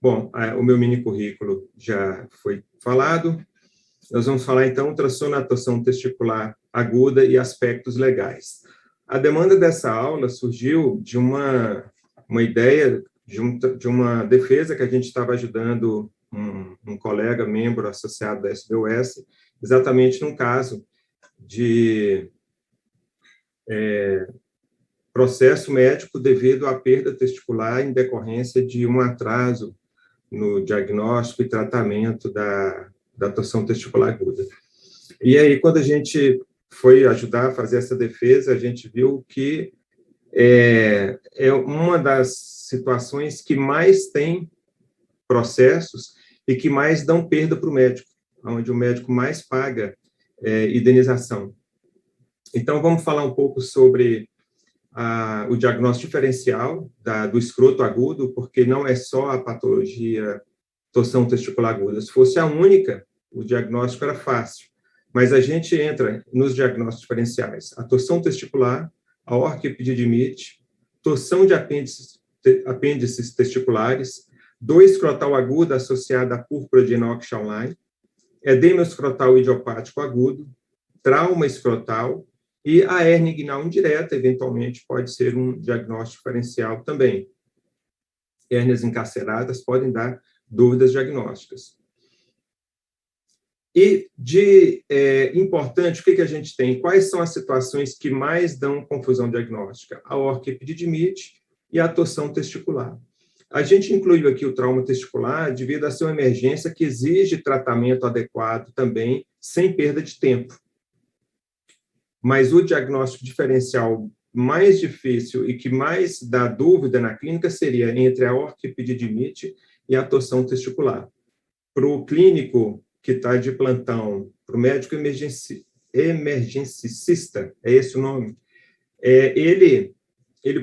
Bom, o meu mini currículo já foi falado. Nós vamos falar, então, ultrassonatoção testicular aguda e aspectos legais. A demanda dessa aula surgiu de uma ideia, de uma defesa que a gente estava ajudando um colega, membro associado da SBUS, exatamente num caso de processo médico devido à perda testicular em decorrência de um atraso no diagnóstico e tratamento da torção testicular aguda. E aí, quando a gente foi ajudar a fazer essa defesa, a gente viu que é uma das situações que mais tem processos e que mais dão perda para o médico, onde o médico mais paga indenização. Então, vamos falar um pouco sobre o diagnóstico diferencial do escroto agudo, porque não é só a patologia torção testicular aguda. Se fosse a única, o diagnóstico era fácil. Mas a gente entra nos diagnósticos diferenciais. A torção testicular, a orquiepididimite, torção de apêndices testiculares, dor escrotal aguda associada à púrpura de Enoch-Schaulein, edema escrotal idiopático agudo, trauma escrotal e a hérnia inguinal indireta, eventualmente, pode ser um diagnóstico diferencial também. Hérnias encarceradas podem dar dúvidas diagnósticas. E de importante, o que a gente tem? Quais são as situações que mais dão confusão diagnóstica? A orquiepididimite e a torção testicular. A gente incluiu aqui o trauma testicular devido a ser uma emergência que exige tratamento adequado também, sem perda de tempo. Mas o diagnóstico diferencial mais difícil e que mais dá dúvida na clínica seria entre a orquiepididimite e a torção testicular. Para o clínico que está de plantão, para o médico emergencista, é esse o nome, ele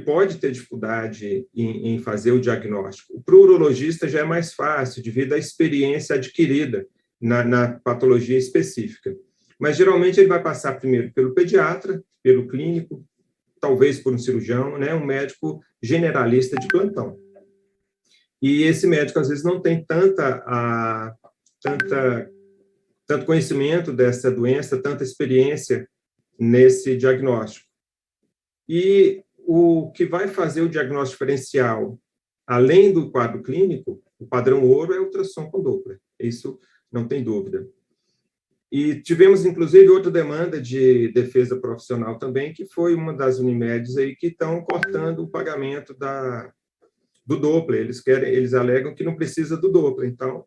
pode ter dificuldade em fazer o diagnóstico. Para o urologista já é mais fácil, devido à experiência adquirida na patologia específica. Mas, geralmente, ele vai passar primeiro pelo pediatra, pelo clínico, talvez por um cirurgião, né, um médico generalista de plantão. E esse médico, às vezes, não tem tanto conhecimento dessa doença, tanta experiência nesse diagnóstico. E o que vai fazer o diagnóstico diferencial, além do quadro clínico, o padrão ouro é o ultrassom com Doppler. Isso não tem dúvida. E tivemos, inclusive, outra demanda de defesa profissional também, que foi uma das Unimedes aí que estão cortando o pagamento do Doppler. Eles alegam que não precisa do Doppler. Então,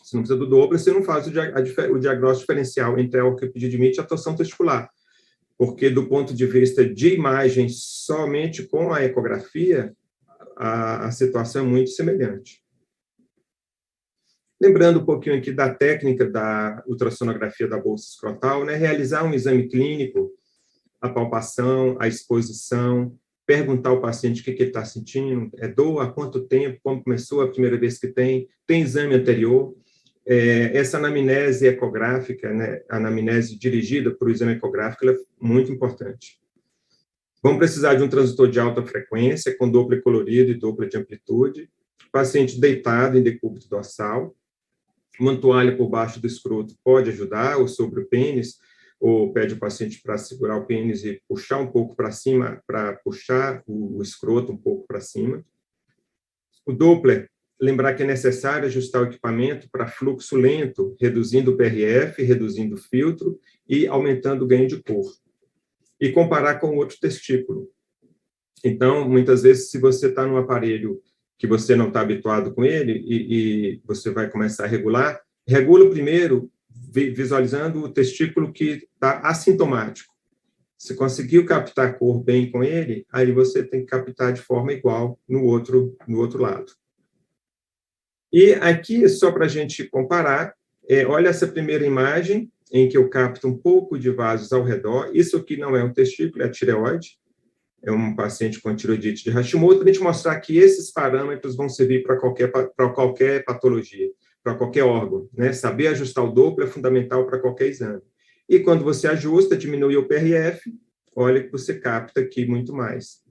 se não precisa do Doppler, você não faz o diagnóstico diferencial entre a orquiepididimite e a torção testicular. Porque, do ponto de vista de imagem, somente com a ecografia, a situação é muito semelhante. Lembrando um pouquinho aqui da técnica da ultrassonografia da bolsa escrotal, né? Realizar um exame clínico, a palpação, a exposição, perguntar ao paciente o que ele está sentindo, dor, há quanto tempo, como começou, a primeira vez que tem exame anterior. Essa anamnese ecográfica, né? A anamnese dirigida por o exame ecográfico, ela é muito importante. Vamos precisar de um transdutor de alta frequência, com Doppler colorido e Doppler de amplitude, paciente deitado em decúbito dorsal, uma toalha por baixo do escroto pode ajudar, ou sobre o pênis, ou pede o paciente para segurar o pênis e puxar um pouco para cima, para puxar o escroto um pouco para cima. O Doppler, lembrar que é necessário ajustar o equipamento para fluxo lento, reduzindo o PRF, reduzindo o filtro e aumentando o ganho de cor. E comparar com o outro testículo. Então, muitas vezes, se você está num aparelho que você não está habituado com ele e você vai começar a regular, regula primeiro visualizando o testículo que está assintomático. Se conseguiu captar a cor bem com ele, aí você tem que captar de forma igual no outro lado. E aqui, só para a gente comparar, olha essa primeira imagem, em que eu capto um pouco de vasos ao redor. Isso aqui não é um testículo, é a tireoide. É um paciente com tireoidite de Hashimoto, para a gente mostrar que esses parâmetros vão servir para qualquer patologia, para qualquer órgão, né? Saber ajustar o Doppler é fundamental para qualquer exame. E quando você ajusta, diminui o PRF, olha que você capta aqui muito mais.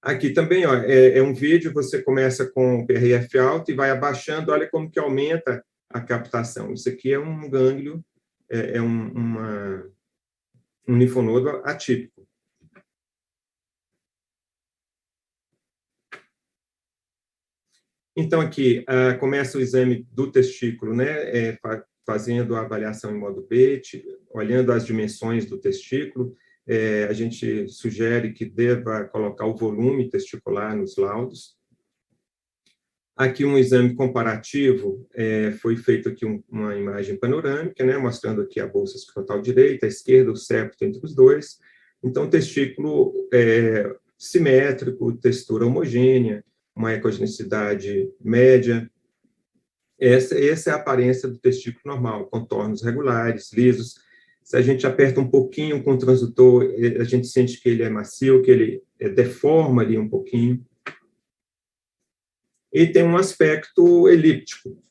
Aqui também, ó, é um vídeo, você começa com o PRF alto e vai abaixando, olha como que aumenta a captação. Isso aqui é um gânglio, um linfonodo atípico. Então, aqui, começa o exame do testículo, né, fazendo a avaliação em modo BET, olhando as dimensões do testículo. A gente sugere que deva colocar o volume testicular nos laudos. Aqui um exame comparativo, foi feito aqui uma imagem panorâmica, né, mostrando aqui a bolsa escrotal direita, a esquerda, o septo entre os dois. Então, testículo simétrico, textura homogênea, uma ecogenicidade média. Essa é a aparência do testículo normal, contornos regulares, lisos. Se a gente aperta um pouquinho com o transdutor, a gente sente que ele é macio, que ele deforma ali um pouquinho. E tem um aspecto elíptico.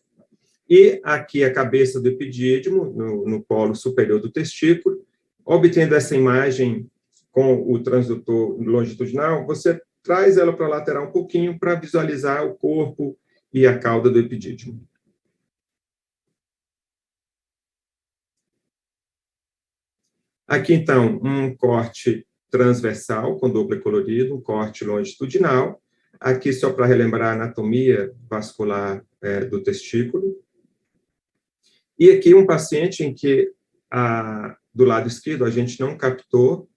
E aqui a cabeça do epidídimo, no polo superior do testículo. Obtendo essa imagem com o transdutor longitudinal, você traz ela para a lateral um pouquinho para visualizar o corpo e a cauda do epidídimo. Aqui, então, um corte transversal com Doppler colorido, um corte longitudinal. Aqui, só para relembrar a anatomia vascular do testículo. E aqui um paciente em que, do lado esquerdo, a gente não captou,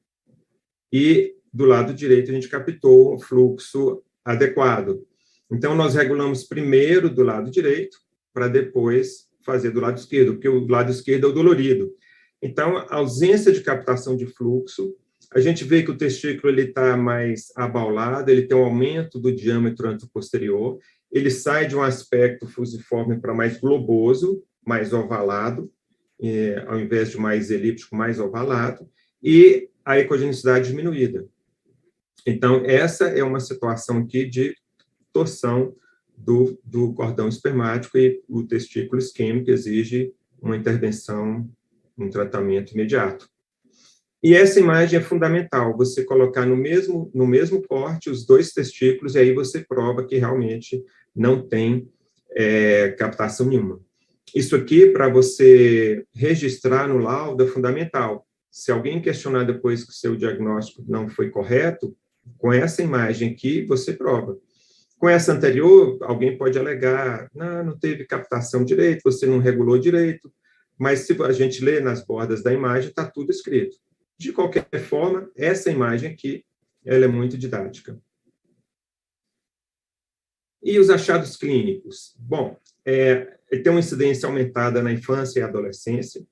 e do lado direito a gente captou um fluxo adequado. Então, nós regulamos primeiro do lado direito, para depois fazer do lado esquerdo, porque o lado esquerdo é o dolorido. Então, a ausência de captação de fluxo, a gente vê que o testículo está mais abaulado, ele tem um aumento do diâmetro anteposterior, ele sai de um aspecto fusiforme para mais globoso, mais ovalado, ao invés de mais elíptico, mais ovalado, e a ecogenicidade diminuída. Então, essa é uma situação aqui de torção do cordão espermático, e o testículo isquêmico exige uma intervenção, um tratamento imediato. E essa imagem é fundamental, você colocar no mesmo corte os dois testículos, e aí você prova que realmente não tem captação nenhuma. Isso aqui, para você registrar no laudo, é fundamental. Se alguém questionar depois que o seu diagnóstico não foi correto, com essa imagem aqui, você prova. Com essa anterior, alguém pode alegar, não teve captação direito, você não regulou direito, mas se a gente lê nas bordas da imagem, está tudo escrito. De qualquer forma, essa imagem aqui, ela é muito didática. E os achados clínicos? Bom, tem uma incidência aumentada na infância e adolescência.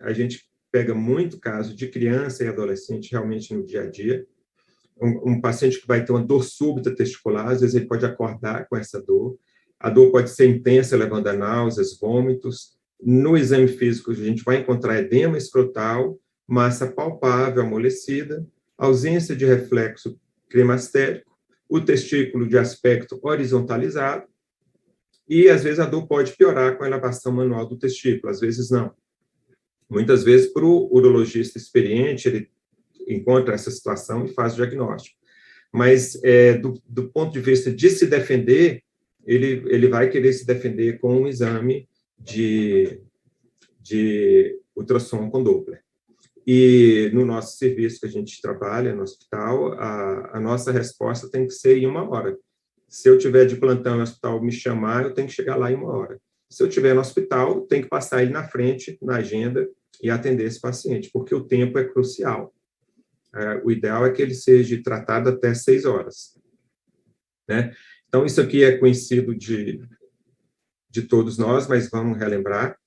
A gente pega muito caso de criança e adolescente realmente no dia a dia. Um paciente que vai ter uma dor súbita testicular, às vezes ele pode acordar com essa dor. A dor pode ser intensa, levando a náuseas, vômitos. No exame físico, a gente vai encontrar edema escrotal, massa palpável, amolecida, ausência de reflexo cremastérico, o testículo de aspecto horizontalizado, e às vezes a dor pode piorar com a elevação manual do testículo, às vezes não. Muitas vezes, para o urologista experiente, ele encontra essa situação e faz o diagnóstico. Mas, do ponto de vista de se defender, ele vai querer se defender com um exame de ultrassom com Doppler. E no nosso serviço que a gente trabalha, no hospital, a nossa resposta tem que ser em 1 hora. Se eu tiver de plantão no hospital me chamar, eu tenho que chegar lá em 1 hora. Se eu estiver no hospital, tem que passar ele na frente, na agenda, e atender esse paciente, porque o tempo é crucial. O ideal é que ele seja tratado até 6 horas. Né? Então, isso aqui é conhecido de todos nós, mas vamos relembrar.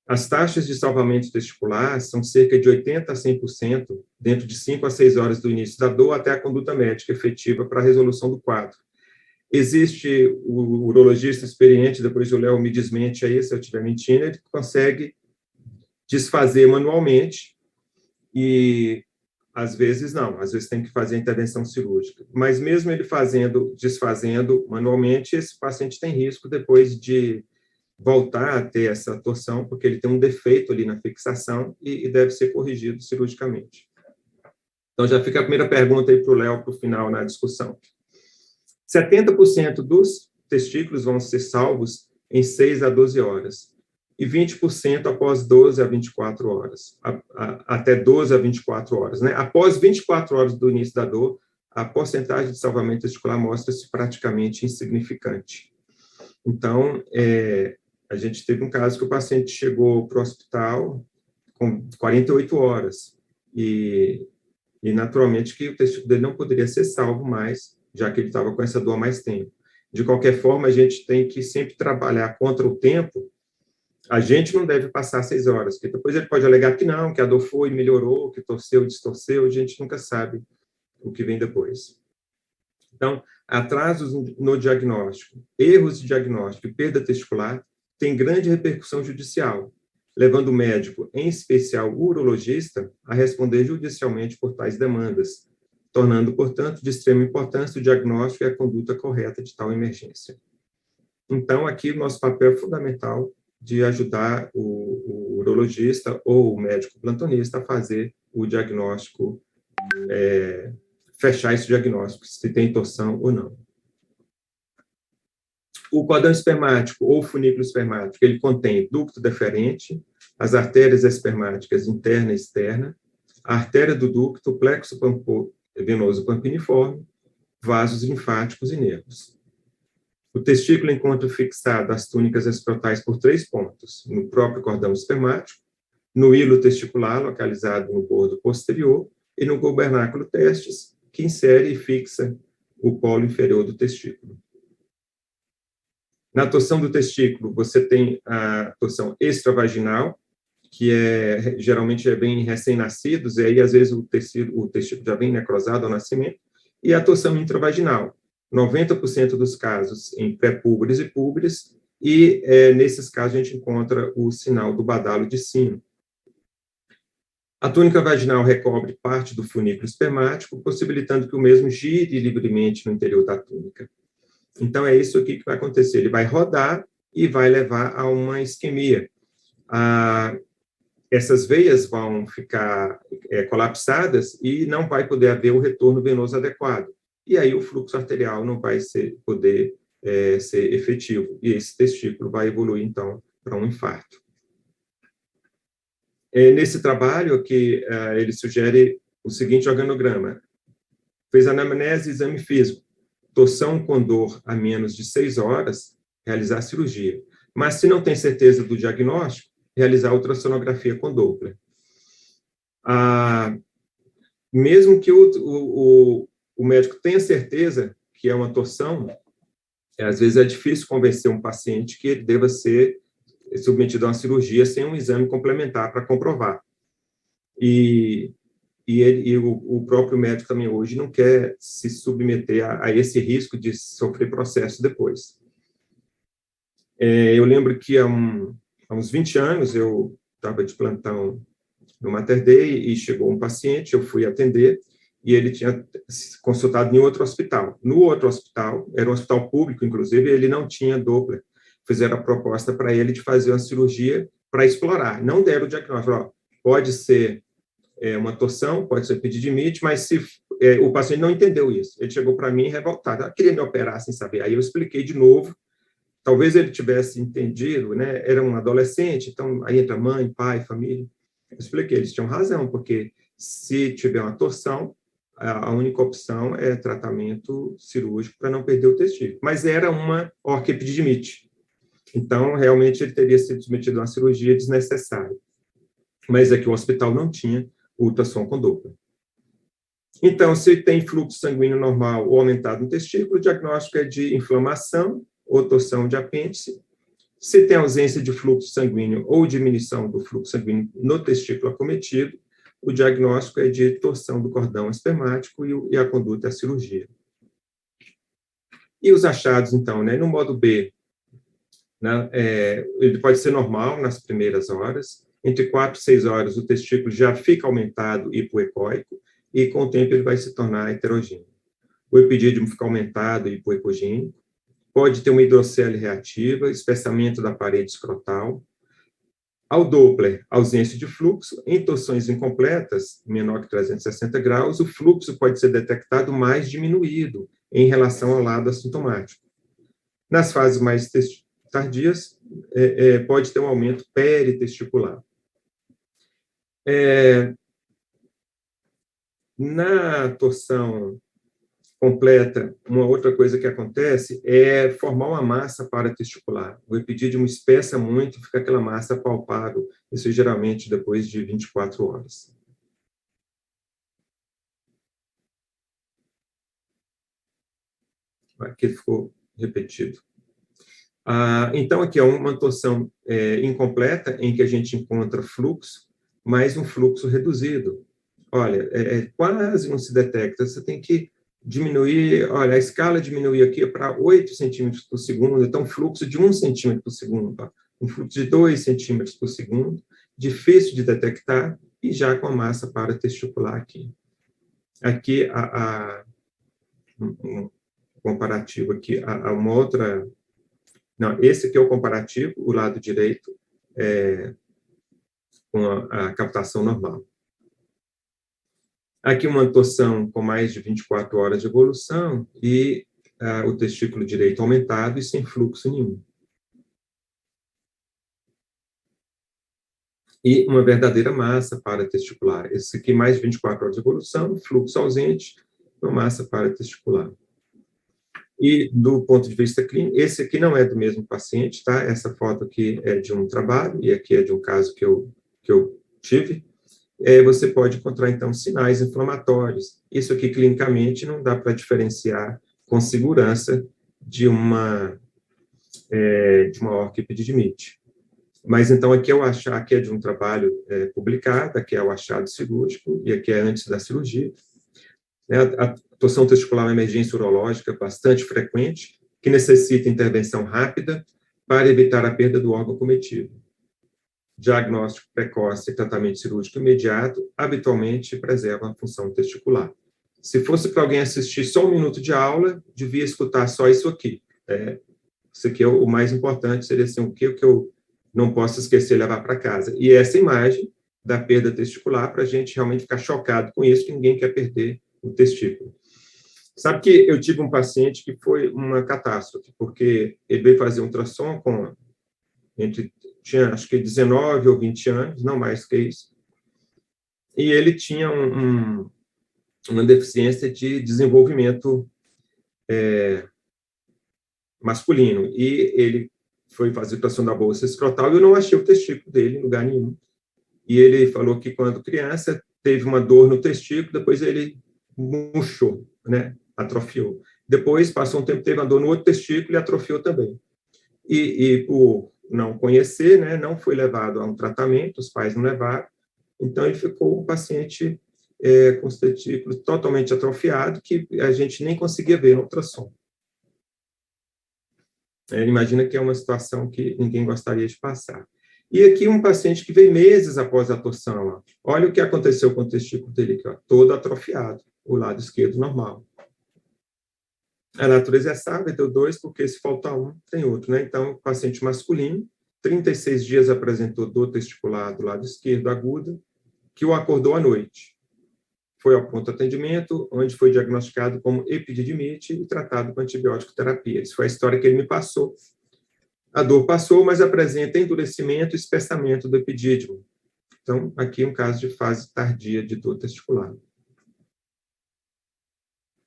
As taxas de salvamento testicular são cerca de 80% a 100% dentro de 5 a 6 horas do início da dor até a conduta médica efetiva para a resolução do quadro. Existe o urologista experiente, depois o Léo me desmente aí se eu estiver mentindo, ele consegue desfazer manualmente e às vezes não, às vezes tem que fazer a intervenção cirúrgica. Mas mesmo ele desfazendo manualmente, esse paciente tem risco depois de voltar a ter essa torção, porque ele tem um defeito ali na fixação e deve ser corrigido cirurgicamente. Então, já fica a primeira pergunta aí para o Léo, para o final na discussão. 70% dos testículos vão ser salvos em 6 a 12 horas, e 20% após 12 a 24 horas, até 12 a 24 horas. Né? Após 24 horas do início da dor, a porcentagem de salvamento testicular mostra-se praticamente insignificante. Então, a gente teve um caso que o paciente chegou para o hospital com 48 horas, e naturalmente que o testículo dele não poderia ser salvo mais, já que ele estava com essa dor há mais tempo. De qualquer forma, a gente tem que sempre trabalhar contra o tempo. A gente não deve passar 6 horas, porque depois ele pode alegar que não, que a dor foi e melhorou, que torceu, distorceu, a gente nunca sabe o que vem depois. Então, atrasos no diagnóstico, erros de diagnóstico e perda testicular têm grande repercussão judicial, levando o médico, em especial o urologista, a responder judicialmente por tais demandas, tornando, portanto, de extrema importância o diagnóstico e a conduta correta de tal emergência. Então, aqui, o nosso papel é fundamental de ajudar o urologista ou o médico plantonista a fazer o diagnóstico, fechar esse diagnóstico, se tem torção ou não. O cordão espermático ou funículo espermático, ele contém ducto deferente, as artérias espermáticas interna e externa, a artéria do ducto, plexo venoso pampiniforme, vasos linfáticos e nervos. O testículo encontra fixado as túnicas escrotais por 3 pontos, no próprio cordão espermático, no hilo testicular, localizado no bordo posterior, e no gubernáculo testis, que insere e fixa o polo inferior do testículo. Na torção do testículo, você tem a torção extravaginal, que geralmente vem em recém-nascidos, e aí, às vezes, o testículo já vem necrosado ao nascimento, e a torção intravaginal, 90% dos casos em pré-púberes e púberes, e nesses casos a gente encontra o sinal do badalo de sino. A túnica vaginal recobre parte do funículo espermático, possibilitando que o mesmo gire livremente no interior da túnica. Então, é isso aqui que vai acontecer. Ele vai rodar e vai levar a uma isquemia. Essas veias vão ficar colapsadas e não vai poder haver o retorno venoso adequado. E aí o fluxo arterial não vai poder ser efetivo. E esse testículo vai evoluir, então, para um infarto. Nesse trabalho aqui, ele sugere o seguinte organograma. Fez anamnese e exame físico. Torção com dor a menos de 6 horas, realizar a cirurgia. Mas, se não tem certeza do diagnóstico, realizar ultrassonografia com Doppler. Mesmo que o médico tenha certeza que é uma torção, às vezes é difícil convencer um paciente que ele deva ser submetido a uma cirurgia sem um exame complementar para comprovar. E o próprio médico também hoje não quer se submeter a esse risco de sofrer processo depois. Eu lembro que há uns 20 anos eu estava de plantão no Mater Dei e chegou um paciente, eu fui atender e ele tinha consultado em outro hospital. No outro hospital, era um hospital público, inclusive, ele não tinha Doppler. Fizeram a proposta para ele de fazer uma cirurgia para explorar. Não deram o diagnóstico. Pode ser uma torção, pode ser epididimite, mas se o paciente não entendeu isso. Ele chegou para mim revoltado. Queria me operar sem saber. Aí eu expliquei de novo. Talvez ele tivesse entendido, né? Era um adolescente, então aí entra mãe, pai, família. Eu expliquei, eles tinham razão, porque se tiver uma torção, a única opção é tratamento cirúrgico para não perder o testículo. Mas era uma orquiepididimite. Então, realmente, ele teria sido submetido a uma cirurgia desnecessária. Mas é que o hospital não tinha ultrassom com Doppler. Então, se tem fluxo sanguíneo normal ou aumentado no testículo, o diagnóstico é de inflamação ou torção de apêndice. Se tem ausência de fluxo sanguíneo ou diminuição do fluxo sanguíneo no testículo acometido, o diagnóstico é de torção do cordão espermático e a conduta é a cirurgia. E os achados, então, né? No modo B, né, ele pode ser normal nas primeiras horas, entre 4 e 6 horas o testículo já fica aumentado hipoecóico e com o tempo ele vai se tornar heterogêneo. O epidídimo fica aumentado e hipoecogênico, pode ter uma hidrocele reativa, espessamento da parede escrotal, Ao Doppler, ausência de fluxo. Em torções incompletas, menor que 360 graus, o fluxo pode ser detectado mais diminuído em relação ao lado assintomático. Nas fases mais tardias, pode ter um aumento peritesticular. Na torção completa, uma outra coisa que acontece é formar uma massa paratesticular. O epidídimo espessa muito, fica aquela massa palpável, isso geralmente depois de 24 horas. Aqui ficou repetido. Então, aqui é uma torção incompleta, em que a gente encontra fluxo, mas um fluxo reduzido. Olha, quase não se detecta, você tem que diminuir, olha, a escala diminuiu aqui para 8 centímetros por segundo, então fluxo de 1 centímetro por segundo, tá? Um fluxo de 2 centímetros por segundo, difícil de detectar, e já com a massa paratesticular aqui. Aqui, um comparativo aqui, uma outra... Não, esse aqui é o comparativo, o lado direito, com a captação normal. Aqui uma torção com mais de 24 horas de evolução e o testículo direito aumentado e sem fluxo nenhum. E uma verdadeira massa paratesticular. Esse aqui, mais de 24 horas de evolução, fluxo ausente, uma massa paratesticular. E, do ponto de vista clínico, esse aqui não é do mesmo paciente, tá? Essa foto aqui é de um trabalho, e aqui é de um caso que eu tive. Você pode encontrar, então, sinais inflamatórios. Isso aqui, clinicamente, não dá para diferenciar com segurança de uma orquiepididimite. Mas, então, aqui aqui é de um trabalho publicado, aqui é o achado cirúrgico, e aqui é antes da cirurgia. A torção testicular é uma emergência urológica bastante frequente, que necessita intervenção rápida para evitar a perda do órgão cometido. Diagnóstico precoce e tratamento cirúrgico imediato habitualmente preservam a função testicular. Se fosse para alguém assistir só 1 minuto de aula, devia escutar só isso aqui. Isso aqui é o mais importante, seria assim, o que eu não posso esquecer de levar para casa. E essa imagem da perda testicular, para a gente realmente ficar chocado com isso, que ninguém quer perder o testículo. Sabe que eu tive um paciente que foi uma catástrofe, porque ele veio fazer um ultrassom tinha acho que 19 ou 20 anos, não mais que isso, e ele tinha uma deficiência de desenvolvimento masculino, e ele foi fazer ultrassom da bolsa escrotal e eu não achei o testículo dele em lugar nenhum. E ele falou que quando criança teve uma dor no testículo, depois ele murchou, né? Atrofiou. Depois, passou um tempo, teve uma dor no outro testículo e atrofiou também. E por não conhecer, né, não foi levado a um tratamento, os pais não levaram, então ele ficou um paciente com os testículos totalmente atrofiado, que a gente nem conseguia ver no ultrassom. Imagina que é uma situação que ninguém gostaria de passar. E aqui um paciente que veio meses após a torção. Ó. Olha o que aconteceu com o testículo dele aqui, ó, todo atrofiado, o lado esquerdo normal. A natureza é sábia, deu 2, porque se faltar um, tem outro. Né? Então, paciente masculino, 36 dias apresentou dor testicular do lado esquerdo aguda, que o acordou à noite. Foi ao pronto atendimento, onde foi diagnosticado como epididimite e tratado com antibiótico terapia. Isso foi a história que ele me passou. A dor passou, mas apresenta endurecimento e espessamento do epidídimo. Então, aqui um caso de fase tardia de dor testicular.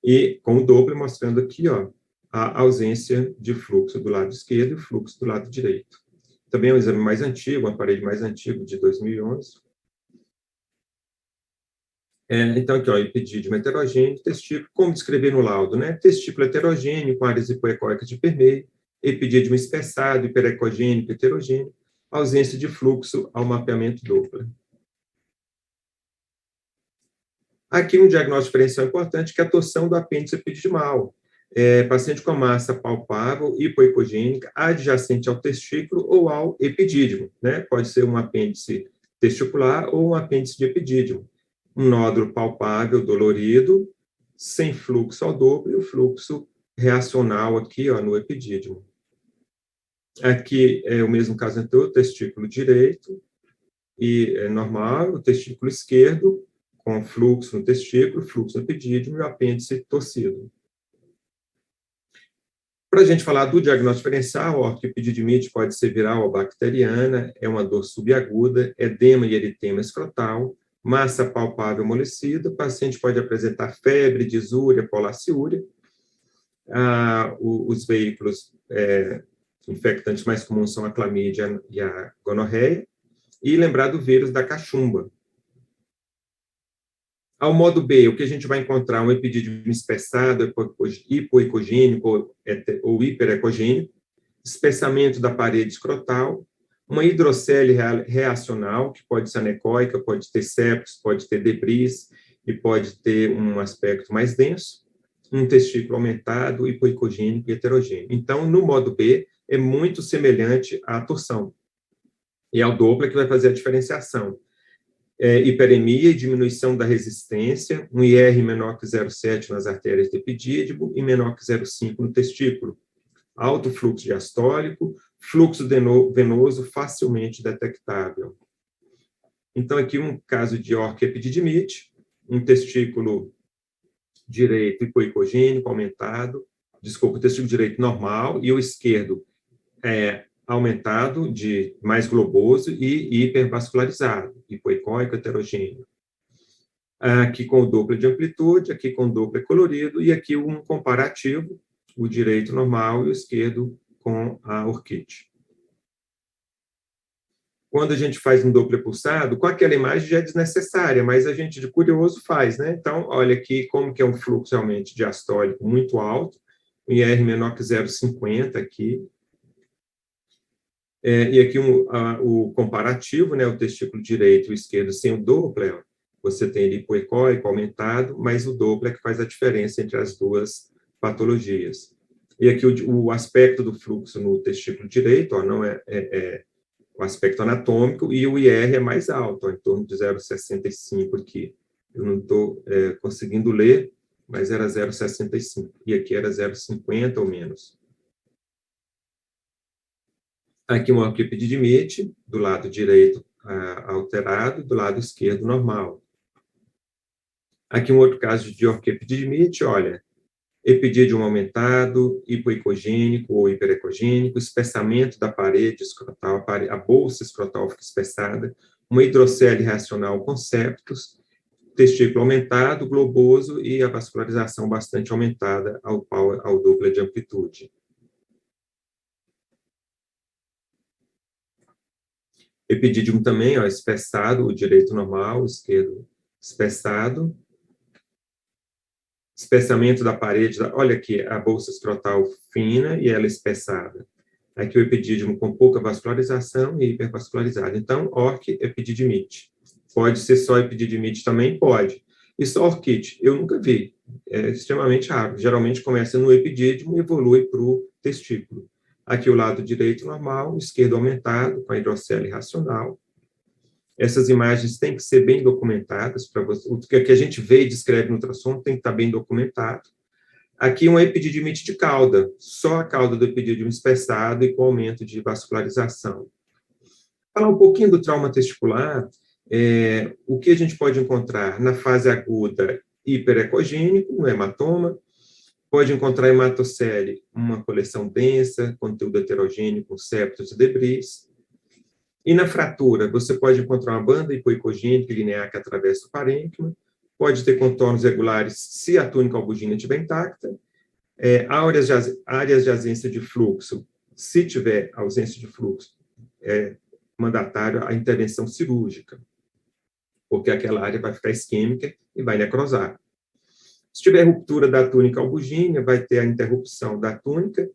E com o Doppler mostrando aqui, ó, a ausência de fluxo do lado esquerdo e fluxo do lado direito. Também é um exame mais antigo, um aparelho mais antigo, de 2011. Então, aqui, ó, epidídimo heterogêneo, testículo, como descrever no laudo, né? Testículo heterogêneo, com áreas hipoecóicas de permeio, epidídimo espessado, hiperecogênico, heterogêneo, ausência de fluxo ao mapeamento Doppler. Aqui um diagnóstico diferencial importante, que é a torção do apêndice epididimal. Paciente com massa palpável, hipoecogênica, adjacente ao testículo ou ao epidídimo, né? Pode ser um apêndice testicular ou um apêndice de epidídimo. Um nódulo palpável, dolorido, sem fluxo ao Doppler, e o fluxo reacional aqui, ó, no epidídimo. Aqui é o mesmo caso anterior, testículo direito, normal, o testículo esquerdo, com fluxo no testículo, fluxo no epidídimo e o apêndice torcido. Para a gente falar do diagnóstico diferencial, a ortoepididimite pode ser viral ou bacteriana, é uma dor subaguda, edema e eritema escrotal, massa palpável amolecida, o paciente pode apresentar febre, disúria, polaciúria. Os veículos infectantes mais comuns são a clamídia e a gonorreia, e lembrar do vírus da cachumba. Ao modo B, o que a gente vai encontrar? Um epidídimo espessado, hipoecogênico ou hiperecogênico, espessamento da parede escrotal, uma hidrocele reacional, que pode ser anecoica, pode ter septos, pode ter debris e pode ter um aspecto mais denso, um testículo aumentado, hipoecogênico e heterogêneo. Então, no modo B, é muito semelhante à torção. E é o Doppler que vai fazer a diferenciação. Hiperemia e diminuição da resistência, um IR menor que 0,7 nas artérias do epidídimo e menor que 0,5 no testículo. Alto fluxo diastólico, fluxo venoso facilmente detectável. Então, aqui um caso de orquiepididimite, um testículo direito hipoecogênico aumentado, o testículo direito normal e o esquerdo aumentado, de mais globoso e hipervascularizado, hipoecóico heterogêneo. Aqui com o Doppler de amplitude, aqui com o Doppler colorido, e aqui um comparativo, o direito normal e o esquerdo com a orquite. Quando a gente faz um Doppler pulsado, com aquela imagem já é desnecessária, mas a gente de curioso faz, né? Então, olha aqui como que é um fluxo realmente diastólico muito alto, um IR menor que 0,50 aqui, e aqui o comparativo, né, o testículo direito e o esquerdo sem o Doppler, você tem ele hipoecóico aumentado, mas o Doppler que faz a diferença entre as duas patologias. E aqui o aspecto do fluxo no testículo direito, ó, não é o aspecto anatômico, e o IR é mais alto, ó, em torno de 0,65 aqui. Eu não estou conseguindo ler, mas era 0,65, e aqui era 0,50 ou menos. Aqui uma orquiepididimite, do lado direito alterado, do lado esquerdo normal. Aqui um outro caso de orquiepididimite, olha, epidídimo aumentado, hipoecogênico ou hiperecogênico, espessamento da parede escrotal, a bolsa escrotal fica espessada, uma hidrocele reacional com septos, testículo aumentado, globoso e a vascularização bastante aumentada ao Doppler de amplitude. Epidídimo também, ó, espessado, o direito normal, o esquerdo espessado. Espessamento da parede, olha aqui, a bolsa escrotal fina e ela espessada. Aqui o epidídimo com pouca vascularização e hipervascularizado. Então, orquiepididimite. Pode ser só epididimite também? Pode. E só orquite? Eu nunca vi. É extremamente raro. Geralmente começa no epidídimo e evolui para o testículo. Aqui o lado direito normal, o esquerdo aumentado, com a hidrocele racional. Essas imagens têm que ser bem documentadas, para você. O que a gente vê e descreve no ultrassom tem que estar bem documentado. Aqui uma epididimite de cauda, só a cauda do epidídimo espessado e com aumento de vascularização. Falar um pouquinho do trauma testicular, o que a gente pode encontrar na fase aguda hiperecogênico, no hematoma, pode encontrar hematocele, uma coleção densa, conteúdo heterogêneo com septos e debris. E na fratura, você pode encontrar uma banda hipoecogênica e linear que atravessa o parênquima, pode ter contornos regulares se a túnica albugina estiver intacta, áreas de ausência de fluxo, se tiver ausência de fluxo, é mandatário a intervenção cirúrgica, porque aquela área vai ficar isquêmica e vai necrosar. Se tiver ruptura da túnica albugínea, vai ter a interrupção da túnica,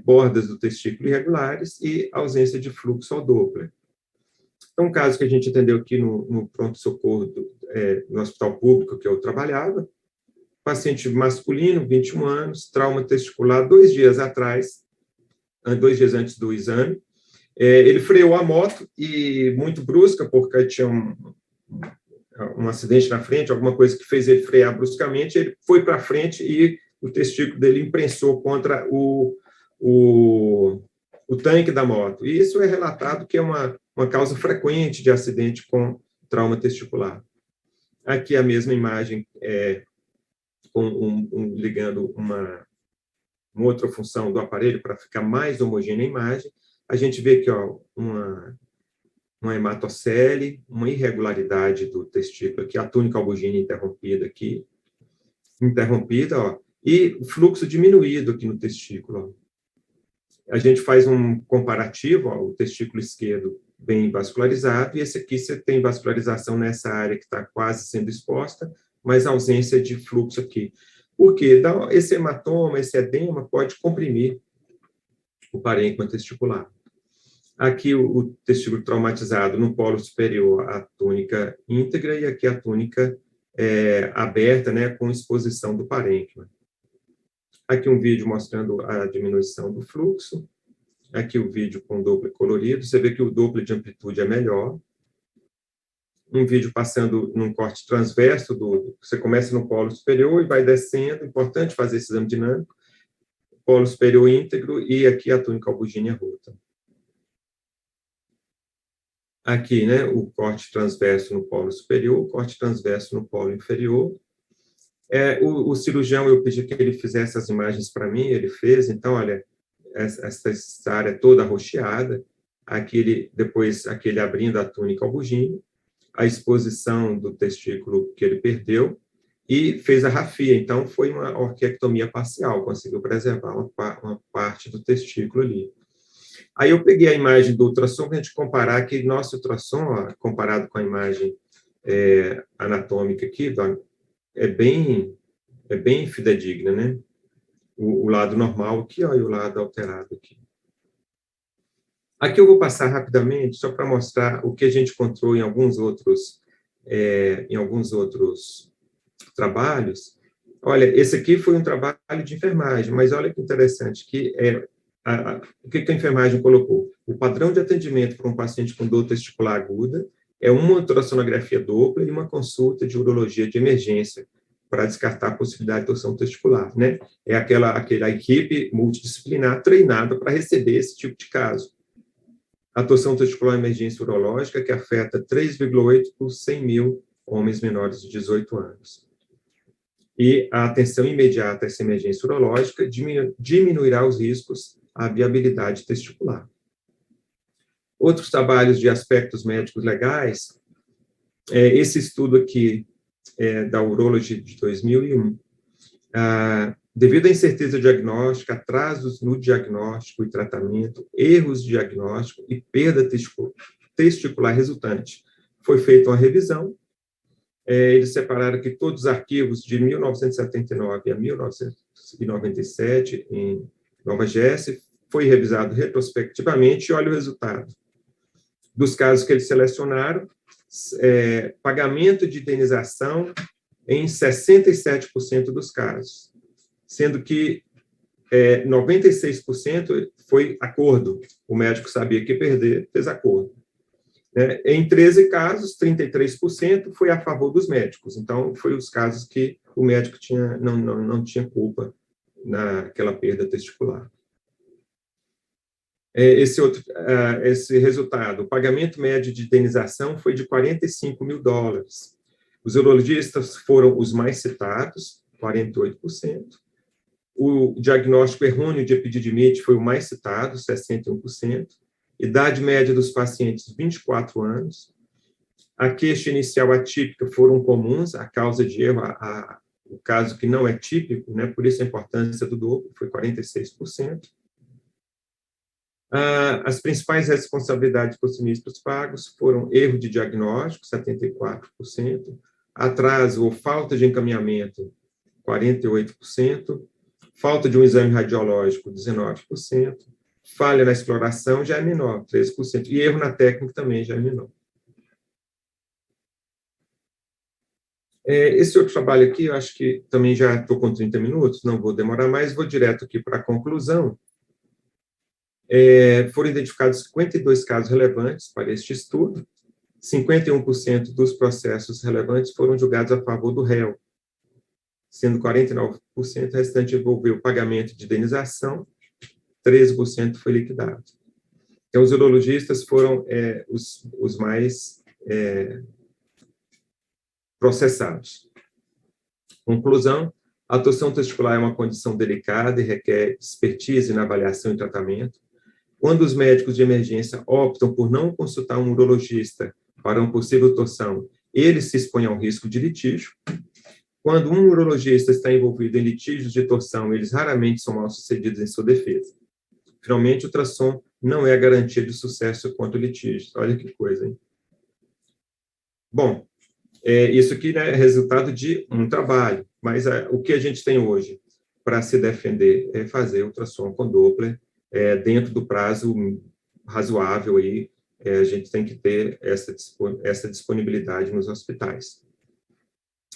bordas do testículo irregulares e ausência de fluxo ao Doppler. Então, um caso que a gente entendeu aqui no pronto-socorro no hospital público que eu trabalhava, paciente masculino, 21 anos, trauma testicular, 2 dias atrás, 2 dias antes do exame, ele freou a moto e muito brusca, porque tinha um acidente na frente, alguma coisa que fez ele frear bruscamente, ele foi para frente e o testículo dele imprensou contra o tanque da moto. E isso é relatado que é uma uma causa frequente de acidente com trauma testicular. Aqui a mesma imagem, ligando uma outra função do aparelho para ficar mais homogênea a imagem. A gente vê aqui uma hematocele, uma irregularidade do testículo aqui, a túnica albugina interrompida aqui, e fluxo diminuído aqui no testículo. A gente faz um comparativo, o testículo esquerdo bem vascularizado, e esse aqui você tem vascularização nessa área que está quase sendo exposta, mas ausência de fluxo aqui. Por quê? Esse hematoma, esse edema pode comprimir o parênquima testicular. Aqui o testículo traumatizado no polo superior, a túnica íntegra, e aqui a túnica aberta, né, com exposição do parênquima. Aqui um vídeo mostrando a diminuição do fluxo. Aqui o vídeo com Doppler colorido. Você vê que o Doppler de amplitude é melhor. Um vídeo passando num corte transverso, você começa no polo superior e vai descendo. Importante fazer esse exame dinâmico. Polo superior íntegro e aqui a túnica albugínea rota. Aqui, né, o corte transverso no polo superior, o corte transverso no polo inferior. O cirurgião, eu pedi que ele fizesse as imagens para mim, ele fez. Então, olha, essa área toda arroxeada, depois aquele abrindo a túnica albugínea, a exposição do testículo que ele perdeu, e fez a rafia. Então, foi uma orquiectomia parcial, conseguiu preservar uma parte do testículo ali. Aí eu peguei a imagem do ultrassom para a gente comparar que nosso ultrassom, comparado com a imagem anatômica aqui, é bem fidedigna, né? O lado normal aqui, e o lado alterado aqui. Aqui eu vou passar rapidamente, só para mostrar o que a gente encontrou em alguns outros trabalhos. Olha, esse aqui foi um trabalho de enfermagem, mas olha que interessante, o que a enfermagem colocou? O padrão de atendimento para um paciente com dor testicular aguda é uma ultrassonografia Doppler e uma consulta de urologia de emergência para descartar a possibilidade de torção testicular, né? É aquela equipe multidisciplinar treinada para receber esse tipo de caso. A torção testicular emergência urológica, que afeta 3,8 por 100 mil homens menores de 18 anos. E a atenção imediata a essa emergência urológica diminuirá os riscos à viabilidade testicular. Outros trabalhos de aspectos médicos legais, esse estudo aqui da Urology de 2001, devido à incerteza diagnóstica, atrasos no diagnóstico e tratamento, erros de diagnóstico e perda testicular resultante, foi feita uma revisão. Eles separaram aqui todos os arquivos de 1979 a 1997 em Nova Jersey, foi revisado retrospectivamente e olha o resultado. Dos casos que eles selecionaram, pagamento de indenização em 67% dos casos, sendo que 96% foi acordo. O médico sabia que ia perder, fez acordo. Em 13 casos, 33% foi a favor dos médicos. Então, foi os casos que o médico não tinha culpa naquela perda testicular. Esse resultado, o pagamento médio de indenização foi de $45 mil. Os urologistas foram os mais citados, 48%. O diagnóstico errôneo de epididimite foi o mais citado, 61%. Idade média dos pacientes, 24 anos. A queixa inicial atípica foram comuns, a causa de erro, o caso que não é típico, né, por isso a importância do Doppler, foi 46%. As principais responsabilidades por sinistros pagos foram erro de diagnóstico, 74%, atraso ou falta de encaminhamento, 48%, falta de um exame radiológico, 19%, falha na exploração já é menor, 13%, e erro na técnica também já é menor. Esse outro trabalho aqui, eu acho que também já estou com 30 minutos, não vou demorar mais, vou direto aqui para a conclusão. Foram identificados 52 casos relevantes para este estudo, 51% dos processos relevantes foram julgados a favor do réu, sendo 49% restante envolveu pagamento de indenização, 13% foi liquidado. Então, os urologistas foram os mais processados. Conclusão, a torção testicular é uma condição delicada e requer expertise na avaliação e tratamento. Quando os médicos de emergência optam por não consultar um urologista para uma possível torção, eles se expõem ao risco de litígio. Quando um urologista está envolvido em litígios de torção, eles raramente são mal-sucedidos em sua defesa. Finalmente, o ultrassom não é a garantia de sucesso contra litígios. Olha que coisa, hein? Bom, isso aqui é resultado de um trabalho, mas o que a gente tem hoje para se defender é fazer ultrassom com Doppler dentro do prazo razoável aí, a gente tem que ter essa disponibilidade nos hospitais.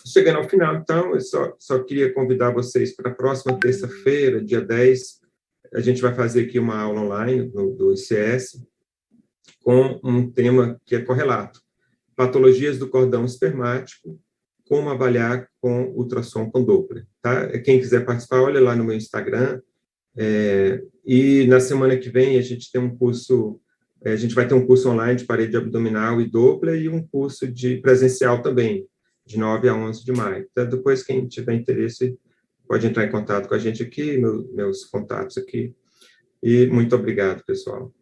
Chegando ao final, então, eu só queria convidar vocês para a próxima terça-feira, dia 10, a gente vai fazer aqui uma aula online do ICS, com um tema que é correlato. Patologias do cordão espermático, como avaliar com ultrassom com Doppler. Tá? Quem quiser participar, olha lá no meu Instagram. E na semana que vem a gente tem um curso, a gente vai ter um curso online de parede abdominal e Doppler e um curso de presencial também, de 9 a 11 de maio. Então, depois, quem tiver interesse, pode entrar em contato com a gente aqui, meus contatos aqui. E muito obrigado, pessoal.